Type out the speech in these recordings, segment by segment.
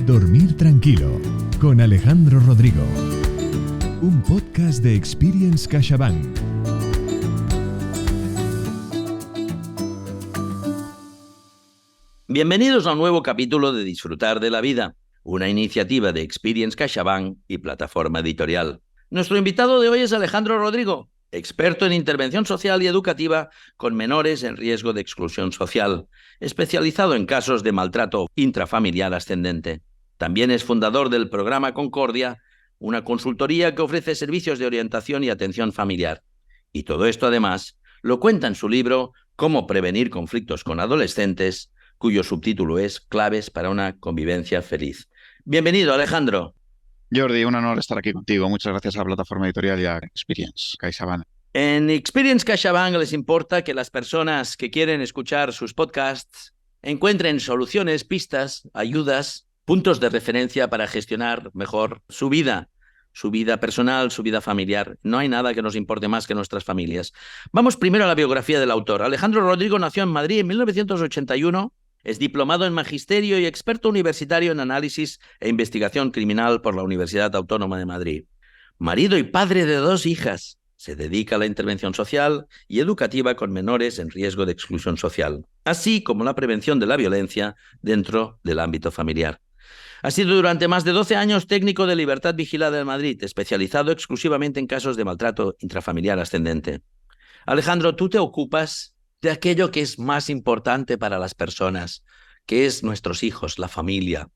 Dormir tranquilo con Alejandro Rodrigo. Un podcast de Experience CaixaBank. Bienvenidos a un nuevo capítulo de Disfrutar de la Vida, una iniciativa de Experience CaixaBank y Plataforma Editorial. Nuestro invitado de hoy es Alejandro Rodrigo, experto en intervención social y educativa con menores en riesgo de exclusión social, especializado en casos de maltrato intrafamiliar ascendente. También es fundador del programa Concordia, una consultoría que ofrece servicios de orientación y atención familiar. Y todo esto, además, lo cuenta en su libro Cómo prevenir conflictos con adolescentes, cuyo subtítulo es Claves para una convivencia feliz. Bienvenido, Alejandro. Jordi, un honor estar aquí contigo. Muchas gracias a la Plataforma Editorial y a Experience CaixaBank. En Experience CaixaBank les importa que las personas que quieren escuchar sus podcasts encuentren soluciones, pistas, ayudas, puntos de referencia para gestionar mejor su vida personal, su vida familiar. No hay nada que nos importe más que nuestras familias. Vamos primero a la biografía del autor. Alejandro Rodrigo nació en Madrid en 1981. Es diplomado en Magisterio y experto universitario en análisis e investigación criminal por la Universidad Autónoma de Madrid. Marido y padre de 2 hijas. Se dedica a la intervención social y educativa con menores en riesgo de exclusión social, así como la prevención de la violencia dentro del ámbito familiar. Ha sido durante más de 12 años técnico de libertad vigilada en Madrid, especializado exclusivamente en casos de maltrato intrafamiliar ascendente. Alejandro, tú te ocupas de aquello que es más importante para las personas, que es nuestros hijos, la familia.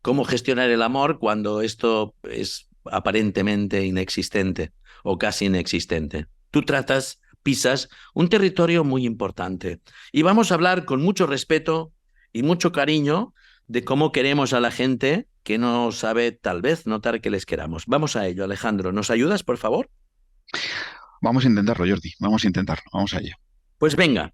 Cómo gestionar el amor cuando esto es aparentemente inexistente o casi inexistente. Tú pisas un territorio muy importante. Y vamos a hablar con mucho respeto y mucho cariño de cómo queremos a la gente que no sabe tal vez notar que les queramos. Vamos a ello, Alejandro. ¿Nos ayudas, por favor? Vamos a intentarlo, Jordi. Vamos a intentarlo. Vamos a ello. Pues venga.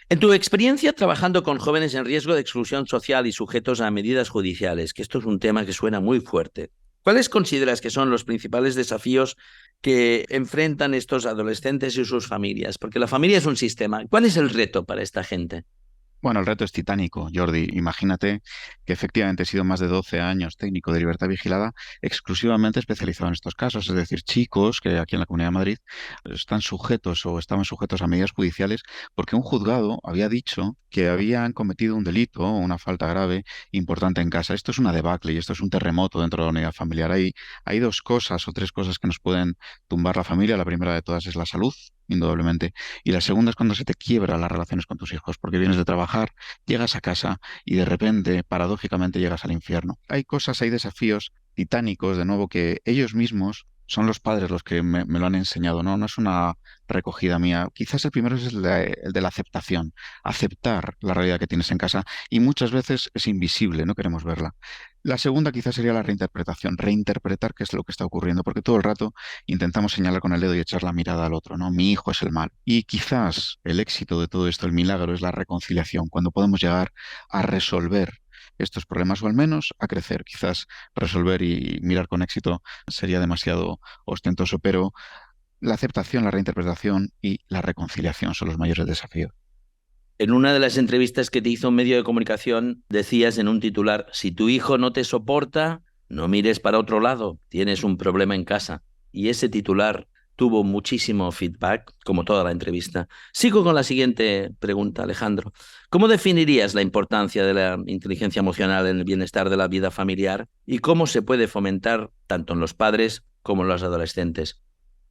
En tu experiencia trabajando con jóvenes en riesgo de exclusión social y sujetos a medidas judiciales, que esto es un tema que suena muy fuerte, ¿cuáles consideras que son los principales desafíos que enfrentan estos adolescentes y sus familias? Porque la familia es un sistema. ¿Cuál es el reto para esta gente? Bueno, el reto es titánico, Jordi. Imagínate que efectivamente he sido más de 12 años técnico de libertad vigilada, exclusivamente especializado en estos casos. Es decir, chicos que aquí en la Comunidad de Madrid están sujetos o estaban sujetos a medidas judiciales porque un juzgado había dicho que habían cometido un delito o una falta grave importante en casa. Esto es una debacle y esto es un terremoto dentro de la unidad familiar. Hay 2 cosas o 3 cosas que nos pueden tumbar la familia. La primera de todas es la salud, indudablemente. Y la segunda es cuando se te quiebran las relaciones con tus hijos, porque vienes de trabajar, llegas a casa y de repente, paradójicamente, llegas al infierno. Hay desafíos titánicos, de nuevo, que ellos mismos son los padres los que me lo han enseñado, ¿no? No es una recogida mía. Quizás el primero es el de la aceptación, aceptar la realidad que tienes en casa y muchas veces es invisible, no queremos verla. La segunda quizás sería la reinterpretación, reinterpretar qué es lo que está ocurriendo, porque todo el rato intentamos señalar con el dedo y echar la mirada al otro, ¿no? Mi hijo es el mal. Y quizás el éxito de todo esto, el milagro, es la reconciliación, cuando podemos llegar a resolver estos problemas o al menos a crecer. Quizás resolver y mirar con éxito sería demasiado ostentoso, pero la aceptación, la reinterpretación y la reconciliación son los mayores desafíos. En una de las entrevistas que te hizo un medio de comunicación, decías en un titular: si tu hijo no te soporta, no mires para otro lado, tienes un problema en casa. Y ese titular tuvo muchísimo feedback, como toda la entrevista. Sigo con la siguiente pregunta, Alejandro. ¿Cómo definirías la importancia de la inteligencia emocional en el bienestar de la vida familiar y cómo se puede fomentar tanto en los padres como en los adolescentes?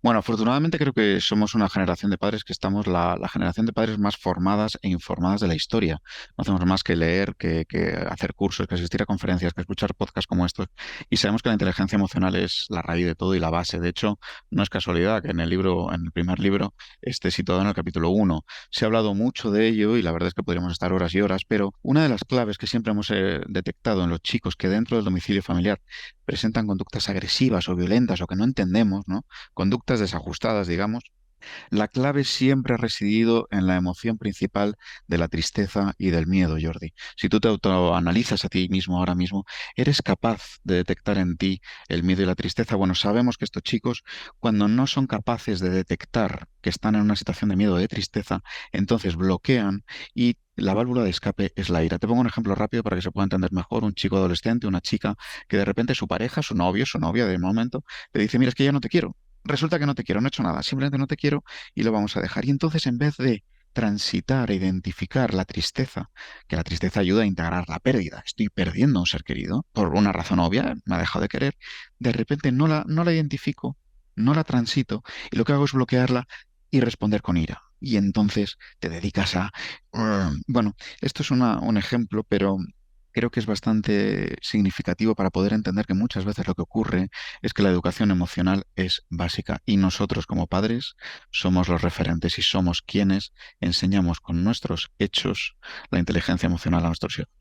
Bueno, afortunadamente creo que somos una generación de padres que estamos la generación de padres más formadas e informadas de la historia. No hacemos más que leer, que hacer cursos, que asistir a conferencias, que escuchar podcasts como estos. Y sabemos que la inteligencia emocional es la raíz de todo y la base. De hecho, no es casualidad que en el primer libro, esté situado en el capítulo 1. Se ha hablado mucho de ello y la verdad es que podríamos estar horas y horas, pero una de las claves que siempre hemos detectado en los chicos que dentro del domicilio familiar presentan conductas agresivas o violentas o que no entendemos, ¿no? Conductas desajustadas, digamos, La clave siempre ha residido en la emoción principal de la tristeza y del miedo, Jordi. Si tú te autoanalizas a ti mismo ahora mismo, ¿eres capaz de detectar en ti el miedo y la tristeza? Bueno, sabemos que estos chicos, cuando no son capaces de detectar que están en una situación de miedo o de tristeza, entonces bloquean y la válvula de escape es la ira. Te pongo un ejemplo rápido para que se pueda entender mejor. Un chico adolescente, una chica, que de repente su pareja, su novio, su novia de momento, le dice, mira, es que ya no te quiero. Resulta que no te quiero, no he hecho nada, simplemente no te quiero y lo vamos a dejar. Y entonces, en vez de transitar e identificar la tristeza, que la tristeza ayuda a integrar la pérdida, estoy perdiendo a un ser querido por una razón obvia, me ha dejado de querer, de repente no la identifico, no la transito y lo que hago es bloquearla y responder con ira. Y entonces te dedicas a... Bueno, esto es un ejemplo, pero creo que es bastante significativo para poder entender que muchas veces lo que ocurre es que la educación emocional es básica y nosotros como padres somos los referentes y somos quienes enseñamos con nuestros hechos la inteligencia emocional a nuestros hijos.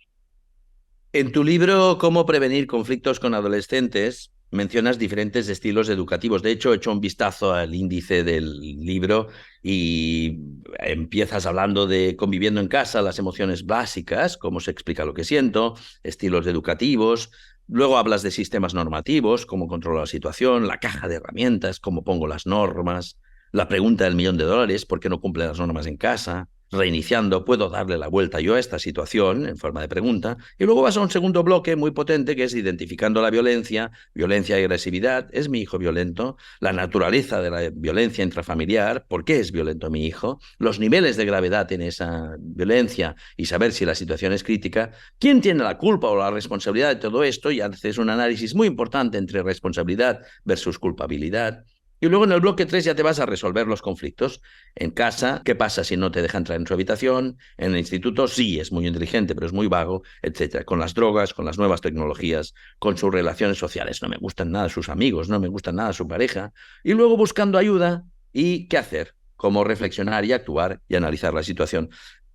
En tu libro Cómo prevenir conflictos con adolescentes, mencionas diferentes estilos educativos. De hecho, he hecho un vistazo al índice del libro y empiezas hablando de conviviendo en casa, las emociones básicas, cómo se explica lo que siento, estilos educativos. Luego hablas de sistemas normativos, cómo controlo la situación, la caja de herramientas, cómo pongo las normas, la pregunta del $1.000.000, ¿por qué no cumple las normas en casa? Reiniciando, ¿puedo darle la vuelta yo a esta situación en forma de pregunta? Y luego vas a un segundo bloque muy potente que es identificando la violencia, violencia y agresividad. ¿Es mi hijo violento? La naturaleza de la violencia intrafamiliar. ¿Por qué es violento mi hijo? Los niveles de gravedad en esa violencia y saber si la situación es crítica. ¿Quién tiene la culpa o la responsabilidad de todo esto? Y haces un análisis muy importante entre responsabilidad versus culpabilidad. Y luego en el bloque 3 ya te vas a resolver los conflictos. En casa, ¿qué pasa si no te deja entrar en su habitación? En el instituto, sí, es muy inteligente, pero es muy vago, etcétera. Con las drogas, con las nuevas tecnologías, con sus relaciones sociales. No me gustan nada sus amigos, no me gustan nada su pareja. Y luego buscando ayuda y qué hacer, cómo reflexionar y actuar y analizar la situación.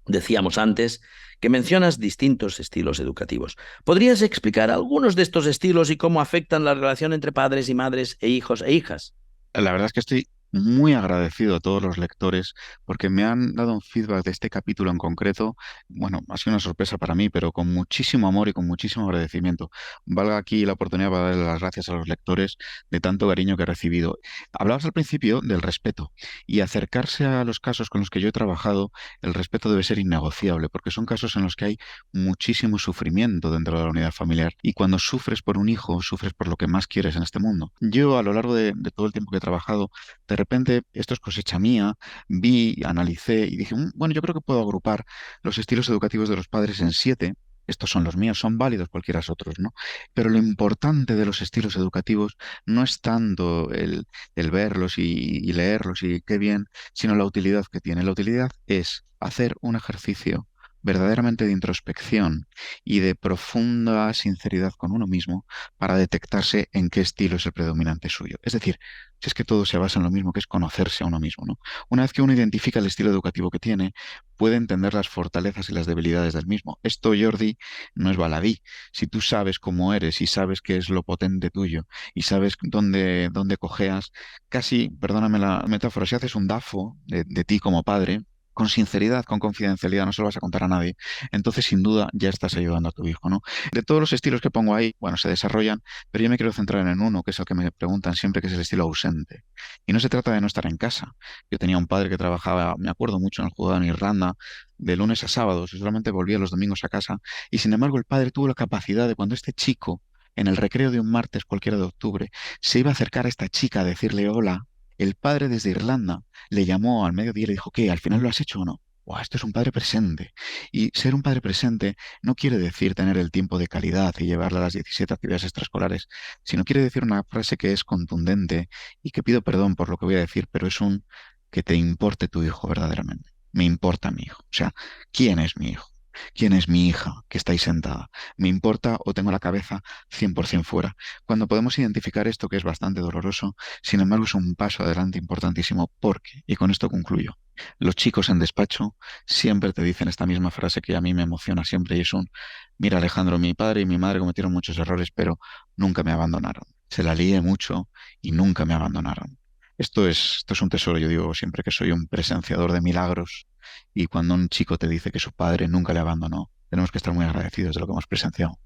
Decíamos antes que mencionas distintos estilos educativos. ¿Podrías explicar algunos de estos estilos y cómo afectan la relación entre padres y madres e hijos e hijas? La verdad es que estoy muy agradecido a todos los lectores porque me han dado un feedback de este capítulo en concreto. Bueno, ha sido una sorpresa para mí, pero con muchísimo amor y con muchísimo agradecimiento. Valga aquí la oportunidad para darle las gracias a los lectores de tanto cariño que he recibido. Hablabas al principio del respeto y acercarse a los casos con los que yo he trabajado, el respeto debe ser innegociable porque son casos en los que hay muchísimo sufrimiento dentro de la unidad familiar y cuando sufres por un hijo, sufres por lo que más quieres en este mundo. Yo a lo largo de todo el tiempo que he trabajado, de repente, esto es cosecha mía, vi, analicé y dije, bueno, yo creo que puedo agrupar los estilos educativos de los padres en 7. Estos son los míos, son válidos cualquiera otros, ¿no? Pero lo importante de los estilos educativos no es tanto el verlos y leerlos y qué bien, sino la utilidad que tiene. La utilidad es hacer un ejercicio verdaderamente de introspección y de profunda sinceridad con uno mismo para detectarse en qué estilo es el predominante suyo. Es decir, si es que todo se basa en lo mismo, que es conocerse a uno mismo, ¿no? Una vez que uno identifica el estilo educativo que tiene, puede entender las fortalezas y las debilidades del mismo. Esto, Jordi, no es baladí. Si tú sabes cómo eres y sabes qué es lo potente tuyo y sabes dónde cojeas, casi, perdóname la metáfora, si haces un DAFO de ti como padre, con sinceridad, con confidencialidad, no se lo vas a contar a nadie, entonces sin duda ya estás ayudando a tu hijo, ¿no? De todos los estilos que pongo ahí, bueno, se desarrollan, pero yo me quiero centrar en uno, que es el que me preguntan siempre, que es el estilo ausente. Y no se trata de no estar en casa. Yo tenía un padre que trabajaba, me acuerdo mucho, en el juzgado en Irlanda, de lunes a sábados, y solamente volvía los domingos a casa, y sin embargo el padre tuvo la capacidad de cuando este chico, en el recreo de un martes cualquiera de octubre, se iba a acercar a esta chica a decirle hola, el padre desde Irlanda le llamó al mediodía y le dijo, ¿qué? ¿Al final lo has hecho o no? Wow, esto es un padre presente. Y ser un padre presente no quiere decir tener el tiempo de calidad y llevarle a las 17 actividades extraescolares, sino quiere decir una frase que es contundente y que pido perdón por lo que voy a decir, pero es un que te importe tu hijo verdaderamente. Me importa mi hijo. O sea, ¿quién es mi hijo? ¿Quién es mi hija que está ahí sentada? ¿Me importa o tengo la cabeza 100% fuera? Cuando podemos identificar esto, que es bastante doloroso, sin embargo es un paso adelante importantísimo porque, y con esto concluyo, los chicos en despacho siempre te dicen esta misma frase que a mí me emociona siempre y es un, mira Alejandro, mi padre y mi madre cometieron muchos errores, pero nunca me abandonaron. Se la lié mucho y nunca me abandonaron. Esto es un tesoro. Yo digo siempre que soy un presenciador de milagros y cuando un chico te dice que su padre nunca le abandonó, tenemos que estar muy agradecidos de lo que hemos presenciado.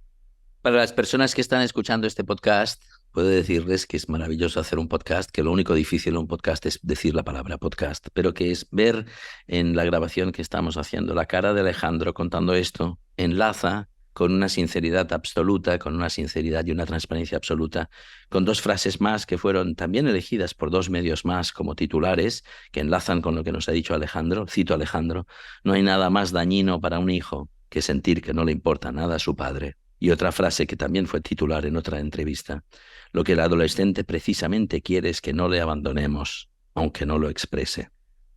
Para las personas que están escuchando este podcast, puedo decirles que es maravilloso hacer un podcast, que lo único difícil en un podcast es decir la palabra podcast, pero que es ver en la grabación que estamos haciendo la cara de Alejandro contando esto, enlaza con una sinceridad absoluta, con una sinceridad y una transparencia absoluta, con dos frases más que fueron también elegidas por dos medios más como titulares, que enlazan con lo que nos ha dicho Alejandro. Cito a Alejandro: no hay nada más dañino para un hijo que sentir que no le importa nada a su padre. Y otra frase que también fue titular en otra entrevista: lo que el adolescente precisamente quiere es que no le abandonemos, aunque no lo exprese.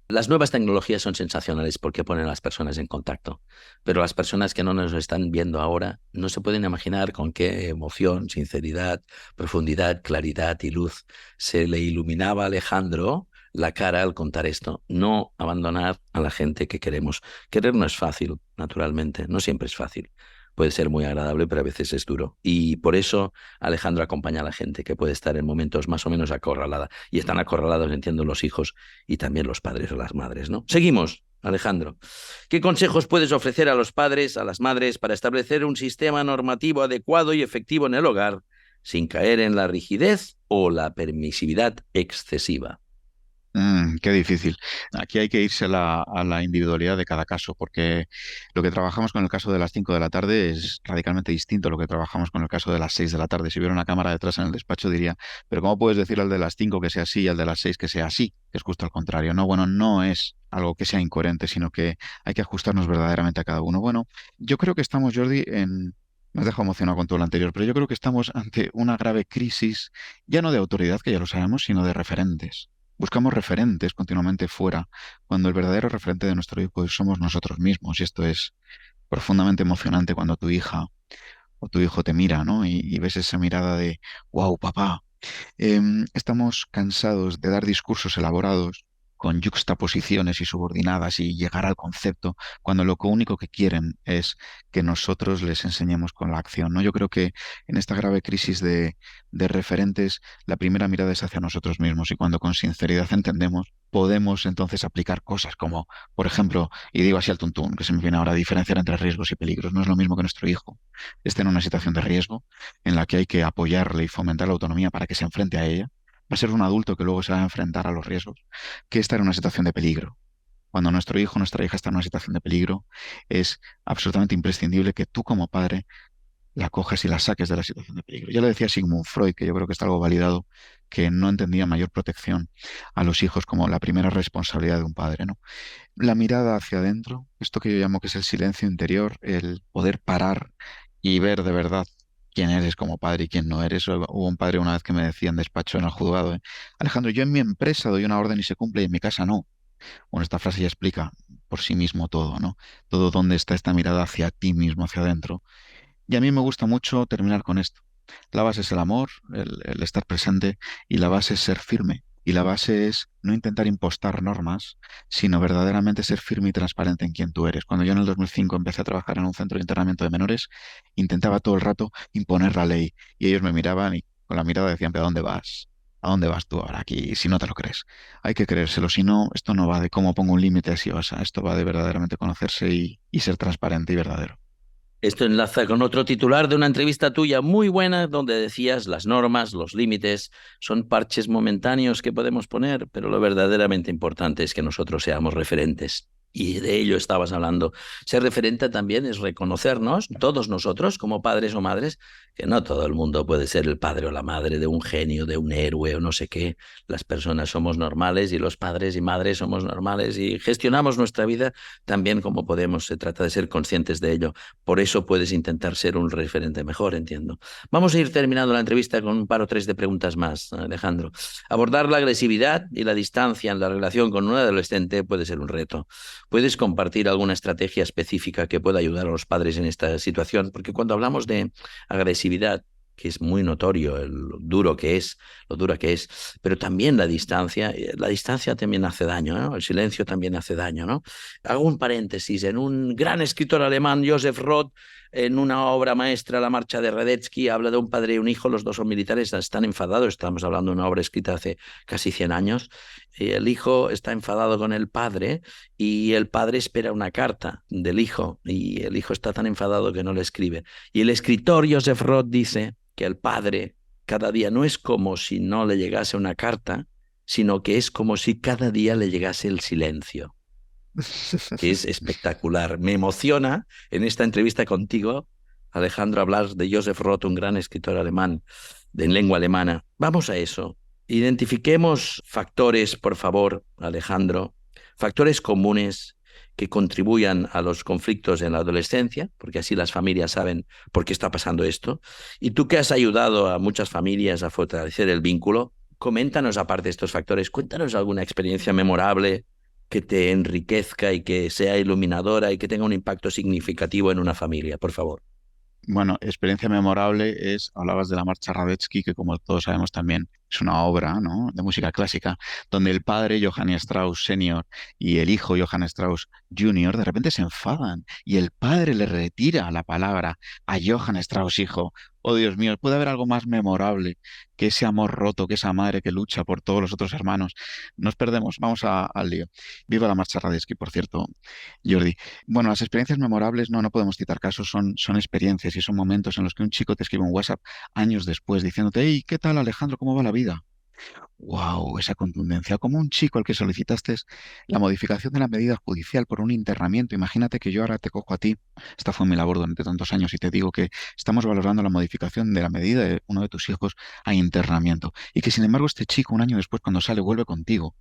Las nuevas tecnologías son sensacionales porque ponen a las personas en contacto, pero las personas que no nos están viendo ahora no se pueden imaginar con qué emoción, sinceridad, profundidad, claridad y luz se le iluminaba a Alejandro la cara al contar esto. No abandonar a la gente que queremos. Querer no es fácil, naturalmente, no siempre es fácil. Puede ser muy agradable, pero a veces es duro. Y por eso Alejandro acompaña a la gente que puede estar en momentos más o menos acorralada. Y están acorralados, entiendo, los hijos y también los padres o las madres, ¿no? Seguimos, Alejandro. ¿Qué consejos puedes ofrecer a los padres, a las madres, para establecer un sistema normativo adecuado y efectivo en el hogar sin caer en la rigidez o la permisividad excesiva? Qué difícil. Aquí hay que irse a la individualidad de cada caso, porque lo que trabajamos con el caso de las 5 de la tarde es radicalmente distinto a lo que trabajamos con el caso de las 6 de la tarde. Si hubiera una cámara detrás en el despacho diría, pero ¿cómo puedes decir al de las 5 que sea así y al de las 6 que sea así? Que es justo al contrario. No, bueno, no es algo que sea incoherente, sino que hay que ajustarnos verdaderamente a cada uno. Bueno, yo creo que estamos, Jordi, en... Me has dejado emocionado con todo lo anterior, pero yo creo que estamos ante una grave crisis, ya no de autoridad, que ya lo sabemos, sino de referentes. Buscamos referentes continuamente fuera, cuando el verdadero referente de nuestro hijo somos nosotros mismos. Y esto es profundamente emocionante cuando tu hija o tu hijo te mira, ¿no? Y ves esa mirada de, wow, papá. Estamos cansados de dar discursos elaborados con yuxtaposiciones y subordinadas y llegar al concepto, cuando lo único que quieren es que nosotros les enseñemos con la acción, ¿no? Yo creo que en esta grave crisis de referentes, la primera mirada es hacia nosotros mismos y cuando con sinceridad entendemos, podemos entonces aplicar cosas como, por ejemplo, y digo así al tuntún, que se me viene ahora, diferenciar entre riesgos y peligros. No es lo mismo que nuestro hijo esté en una situación de riesgo en la que hay que apoyarle y fomentar la autonomía para que se enfrente a ella, va a ser un adulto que luego se va a enfrentar a los riesgos, que estar en una situación de peligro. Cuando nuestro hijo o nuestra hija está en una situación de peligro, es absolutamente imprescindible que tú como padre la cojas y la saques de la situación de peligro. Ya lo decía Sigmund Freud, que yo creo que está algo validado, que no entendía mayor protección a los hijos como la primera responsabilidad de un padre, ¿no? La mirada hacia adentro, esto que yo llamo que es el silencio interior, el poder parar y ver de verdad quién eres como padre y quién no eres. Hubo un padre una vez que me decía en despacho en el juzgado, Alejandro, yo en mi empresa doy una orden y se cumple y en mi casa no. Bueno, esta frase ya explica por sí mismo todo, ¿no? Todo dónde está esta mirada hacia ti mismo, hacia adentro. Y a mí me gusta mucho terminar con esto. La base es el amor, el estar presente, y la base es ser firme. Y la base es no intentar impostar normas, sino verdaderamente ser firme y transparente en quien tú eres. Cuando yo en el 2005 empecé a trabajar en un centro de internamiento de menores, intentaba todo el rato imponer la ley. Y ellos me miraban y con la mirada decían, ¿pero a dónde vas? ¿A dónde vas tú ahora aquí si no te lo crees? Hay que creérselo, si no, esto no va de cómo pongo un límite así o así. Esto va de verdaderamente conocerse y ser transparente y verdadero. Esto enlaza con otro titular de una entrevista tuya muy buena donde decías: las normas, los límites son parches momentáneos que podemos poner, pero lo verdaderamente importante es que nosotros seamos referentes. Y de ello estabas hablando. Ser referente también es reconocernos, todos nosotros, como padres o madres, que no todo el mundo puede ser el padre o la madre de un genio, de un héroe o no sé qué. Las personas somos normales y los padres y madres somos normales y gestionamos nuestra vida también como podemos. Se trata de ser conscientes de ello. Por eso puedes intentar ser un referente mejor, entiendo. Vamos a ir terminando la entrevista con un par o tres de preguntas más, Alejandro. Abordar la agresividad y la distancia en la relación con un adolescente puede ser un reto. ¿Puedes compartir alguna estrategia específica que pueda ayudar a los padres en esta situación? Porque cuando hablamos de agresividad, que es muy notorio lo dura que es, pero también la distancia también hace daño, ¿no? El silencio también hace daño, ¿no? Hago un paréntesis. En un gran escritor alemán, Joseph Roth, en una obra maestra, La marcha de Radetzky, habla de un padre y un hijo, los dos son militares, están enfadados, estamos hablando de una obra escrita hace casi 100 años, y el hijo está enfadado con el padre y el padre espera una carta del hijo y el hijo está tan enfadado que no le escribe. Y el escritor Joseph Roth dice que el padre cada día no es como si no le llegase una carta, sino que es como si cada día le llegase el silencio, que es espectacular. Me emociona en esta entrevista contigo, Alejandro, hablar de Joseph Roth, un gran escritor alemán en lengua alemana. Vamos a eso. Identifiquemos factores, por favor, Alejandro, factores comunes que contribuyan a los conflictos en la adolescencia, porque así las familias saben por qué está pasando esto. Y tú que has ayudado a muchas familias a fortalecer el vínculo, coméntanos aparte de estos factores, cuéntanos alguna experiencia memorable que te enriquezca y que sea iluminadora y que tenga un impacto significativo en una familia, por favor. Bueno, experiencia memorable hablabas de la marcha Radetzky, que como todos sabemos también es una obra, ¿no?, de música clásica, donde el padre Johann Strauss senior y el hijo Johann Strauss junior de repente se enfadan y el padre le retira la palabra a Johann Strauss hijo. Oh, Dios mío, ¿puede haber algo más memorable que ese amor roto, que esa madre que lucha por todos los otros hermanos? Nos perdemos, vamos al lío. Viva la marcha Radetzky, por cierto, Jordi. Bueno, las experiencias memorables no podemos citar casos, son experiencias y son momentos en los que un chico te escribe un WhatsApp años después diciéndote: hey, ¿qué tal, Alejandro? ¿Cómo va la vida? ¡Wow! Esa contundencia. Como un chico al que solicitaste la modificación de la medida judicial por un internamiento. Imagínate que yo ahora te cojo a ti. Esta fue mi labor durante tantos años y te digo que estamos valorando la modificación de la medida de uno de tus hijos a internamiento. Y que sin embargo este chico un año después cuando sale vuelve contigo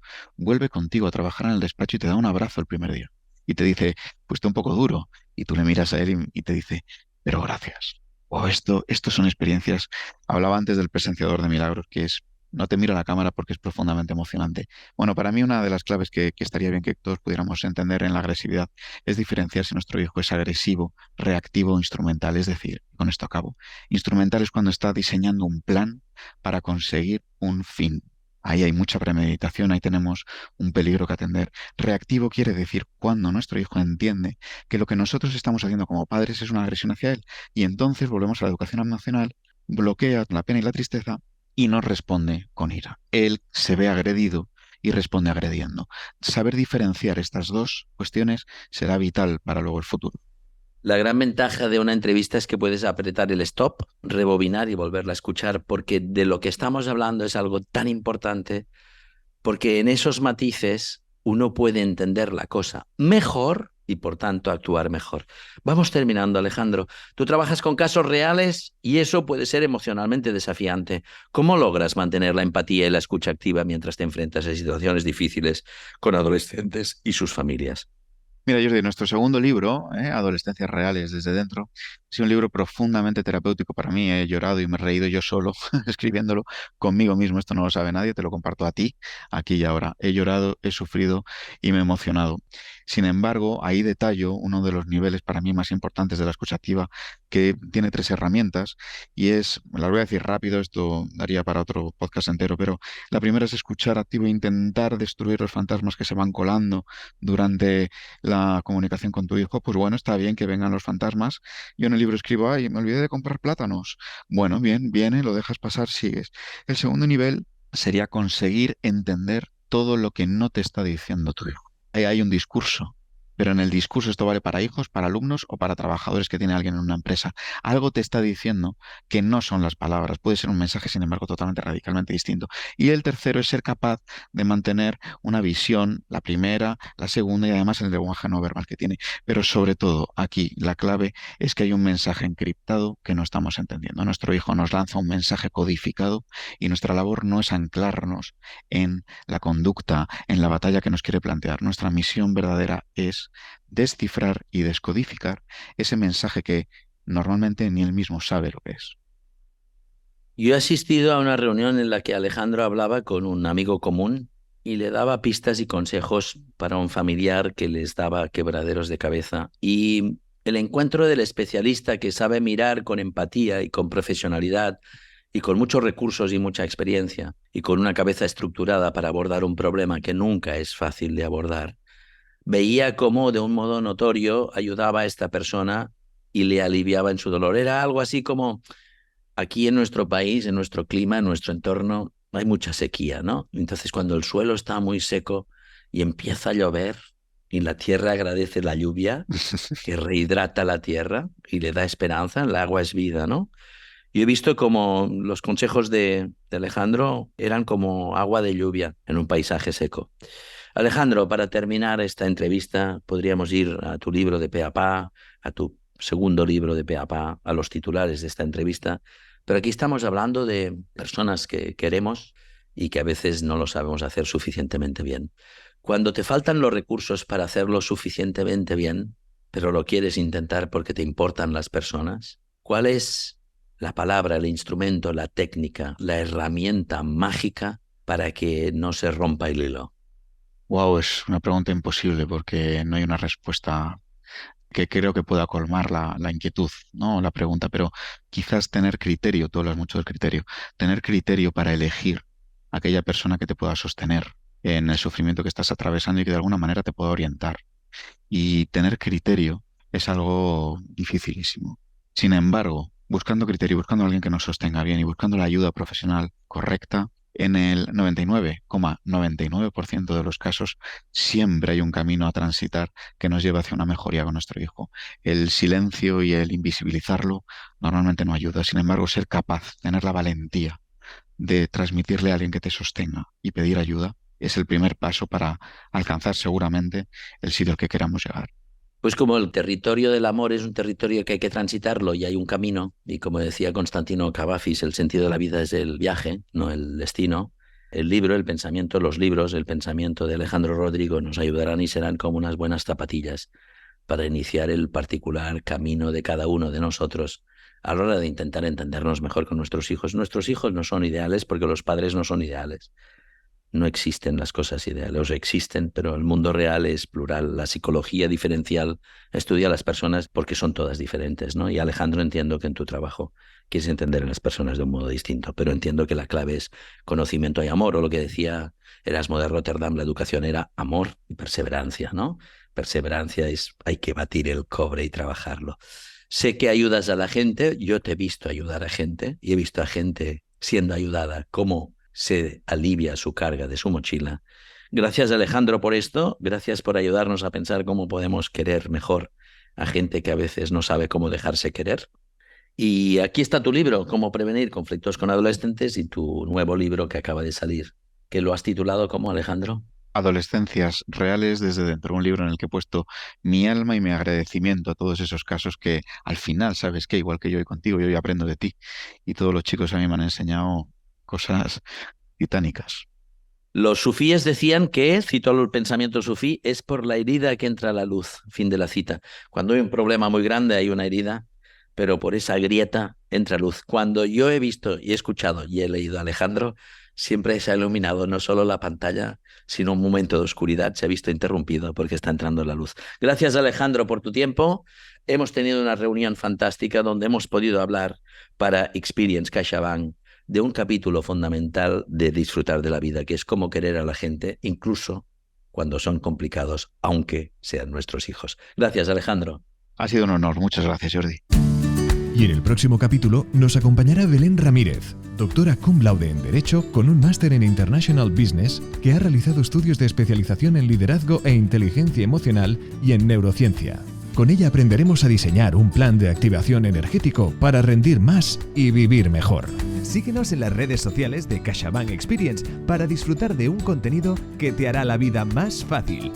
a trabajar en el despacho y te da un abrazo el primer día. Y te dice: pues está un poco duro. Y tú le miras a él y te dice: pero gracias. Wow, esto son experiencias. Hablaba antes del presenciador de milagros, que es: no te miro a la cámara porque es profundamente emocionante. Bueno, para mí una de las claves que estaría bien que todos pudiéramos entender en la agresividad es diferenciar si nuestro hijo es agresivo, reactivo o instrumental. Es decir, con esto acabo. Instrumental es cuando está diseñando un plan para conseguir un fin. Ahí hay mucha premeditación, ahí tenemos un peligro que atender. Reactivo quiere decir cuando nuestro hijo entiende que lo que nosotros estamos haciendo como padres es una agresión hacia él. Y entonces volvemos a la educación emocional, bloquea la pena y la tristeza y no responde con ira. Él se ve agredido y responde agrediendo. Saber diferenciar estas dos cuestiones será vital para luego el futuro. La gran ventaja de una entrevista es que puedes apretar el stop, rebobinar y volverla a escuchar, porque de lo que estamos hablando es algo tan importante, porque en esos matices uno puede entender la cosa mejor y por tanto actuar mejor. Vamos terminando, Alejandro. Tú trabajas con casos reales y eso puede ser emocionalmente desafiante. ¿Cómo logras mantener la empatía y la escucha activa mientras te enfrentas a situaciones difíciles con adolescentes y sus familias? Mira, Jordi, nuestro segundo libro, Adolescencias Reales desde Dentro, ha sido un libro profundamente terapéutico para mí. He llorado y me he reído yo solo escribiéndolo conmigo mismo. Esto no lo sabe nadie, te lo comparto a ti, aquí y ahora. He llorado, he sufrido y me he emocionado. Sin embargo, ahí detallo uno de los niveles para mí más importantes de la escucha activa, que tiene 3 herramientas y las voy a decir rápido, esto daría para otro podcast entero, pero la primera es escuchar activo e intentar destruir los fantasmas que se van colando durante la comunicación con tu hijo. Pues bueno, está bien que vengan los fantasmas. Yo en el libro escribo: ay, me olvidé de comprar plátanos. Bueno, bien, viene, lo dejas pasar, sigues. El segundo nivel sería conseguir entender todo lo que no te está diciendo tu hijo. Ahí hay un discurso, pero en el discurso esto vale para hijos, para alumnos o para trabajadores que tiene alguien en una empresa. Algo te está diciendo que no son las palabras. Puede ser un mensaje, sin embargo, totalmente radicalmente distinto. Y el tercero es ser capaz de mantener una visión, la primera, la segunda y además el lenguaje no verbal que tiene. Pero sobre todo, aquí la clave es que hay un mensaje encriptado que no estamos entendiendo. Nuestro hijo nos lanza un mensaje codificado y nuestra labor no es anclarnos en la conducta, en la batalla que nos quiere plantear. Nuestra misión verdadera es descifrar y descodificar ese mensaje que normalmente ni él mismo sabe lo que es. Yo he asistido a una reunión en la que Alejandro hablaba con un amigo común y le daba pistas y consejos para un familiar que les daba quebraderos de cabeza. Y el encuentro del especialista que sabe mirar con empatía y con profesionalidad y con muchos recursos y mucha experiencia y con una cabeza estructurada para abordar un problema que nunca es fácil de abordar, veía cómo de un modo notorio ayudaba a esta persona y le aliviaba en su dolor. Era algo así como aquí en nuestro país, en nuestro clima, en nuestro entorno, hay mucha sequía, ¿no? Entonces, cuando el suelo está muy seco y empieza a llover y la tierra agradece la lluvia, que rehidrata la tierra y le da esperanza, el agua es vida, ¿no? Yo he visto como los consejos de Alejandro eran como agua de lluvia en un paisaje seco. Alejandro, para terminar esta entrevista, podríamos ir a tu libro de pe a pa, a tu segundo libro de pe a pa, a los titulares de esta entrevista, pero aquí estamos hablando de personas que queremos y que a veces no lo sabemos hacer suficientemente bien. Cuando te faltan los recursos para hacerlo suficientemente bien, pero lo quieres intentar porque te importan las personas, ¿cuál es la palabra, el instrumento, la técnica, la herramienta mágica para que no se rompa el hilo? Wow, es una pregunta imposible porque no hay una respuesta que creo que pueda colmar la inquietud, ¿no? La pregunta, pero quizás tener criterio, tú hablas mucho del criterio, tener criterio para elegir aquella persona que te pueda sostener en el sufrimiento que estás atravesando y que de alguna manera te pueda orientar. Y tener criterio es algo dificilísimo. Sin embargo, buscando criterio, buscando a alguien que nos sostenga bien y buscando la ayuda profesional correcta, en el 99,99% de los casos siempre hay un camino a transitar que nos lleva hacia una mejoría con nuestro hijo. El silencio y el invisibilizarlo normalmente no ayuda. Sin embargo, ser capaz, tener la valentía de transmitirle a alguien que te sostenga y pedir ayuda es el primer paso para alcanzar seguramente el sitio al que queramos llegar. Pues como el territorio del amor es un territorio que hay que transitarlo y hay un camino, y como decía Constantino Cavafis, el sentido de la vida es el viaje, no el destino. El libro, el pensamiento, los libros, el pensamiento de Alejandro Rodrigo nos ayudarán y serán como unas buenas zapatillas para iniciar el particular camino de cada uno de nosotros a la hora de intentar entendernos mejor con nuestros hijos. Nuestros hijos no son ideales porque los padres no son ideales. No existen las cosas ideales, o existen, pero el mundo real es plural. La psicología diferencial estudia a las personas porque son todas diferentes, ¿no? Y Alejandro, entiendo que en tu trabajo quieres entender a las personas de un modo distinto, pero entiendo que la clave es conocimiento y amor, o lo que decía Erasmo de Rotterdam, la educación era amor y perseverancia, ¿no? Perseverancia es hay que batir el cobre y trabajarlo. Sé que ayudas a la gente, yo te he visto ayudar a gente y he visto a gente siendo ayudada, cómo se alivia su carga de su mochila. Gracias, Alejandro, por esto. Gracias por ayudarnos a pensar cómo podemos querer mejor a gente que a veces no sabe cómo dejarse querer. Y aquí está tu libro, Cómo prevenir conflictos con adolescentes, y tu nuevo libro que acaba de salir, que lo has titulado ¿cómo, Alejandro? Adolescencias reales desde dentro, un libro en el que he puesto mi alma y mi agradecimiento a todos esos casos que al final, ¿sabes qué? Igual que yo hoy contigo, yo hoy aprendo de ti y todos los chicos a mí me han enseñado cosas titánicas. Los sufíes decían que, cito el pensamiento sufí, es por la herida que entra la luz. Fin de la cita. Cuando hay un problema muy grande hay una herida, pero por esa grieta entra luz. Cuando yo he visto y he escuchado y he leído a Alejandro, siempre se ha iluminado no solo la pantalla, sino un momento de oscuridad se ha visto interrumpido porque está entrando la luz. Gracias, Alejandro, por tu tiempo. Hemos tenido una reunión fantástica donde hemos podido hablar para Experience CaixaBank de un capítulo fundamental de disfrutar de la vida, que es cómo querer a la gente, incluso cuando son complicados, aunque sean nuestros hijos. Gracias, Alejandro. Ha sido un honor. Muchas gracias, Jordi. Y en el próximo capítulo nos acompañará Belén Ramírez, doctora cum laude en Derecho con un máster en International Business que ha realizado estudios de especialización en liderazgo e inteligencia emocional y en neurociencia. Con ella aprenderemos a diseñar un plan de activación energético para rendir más y vivir mejor. Síguenos en las redes sociales de CaixaBank Experience para disfrutar de un contenido que te hará la vida más fácil.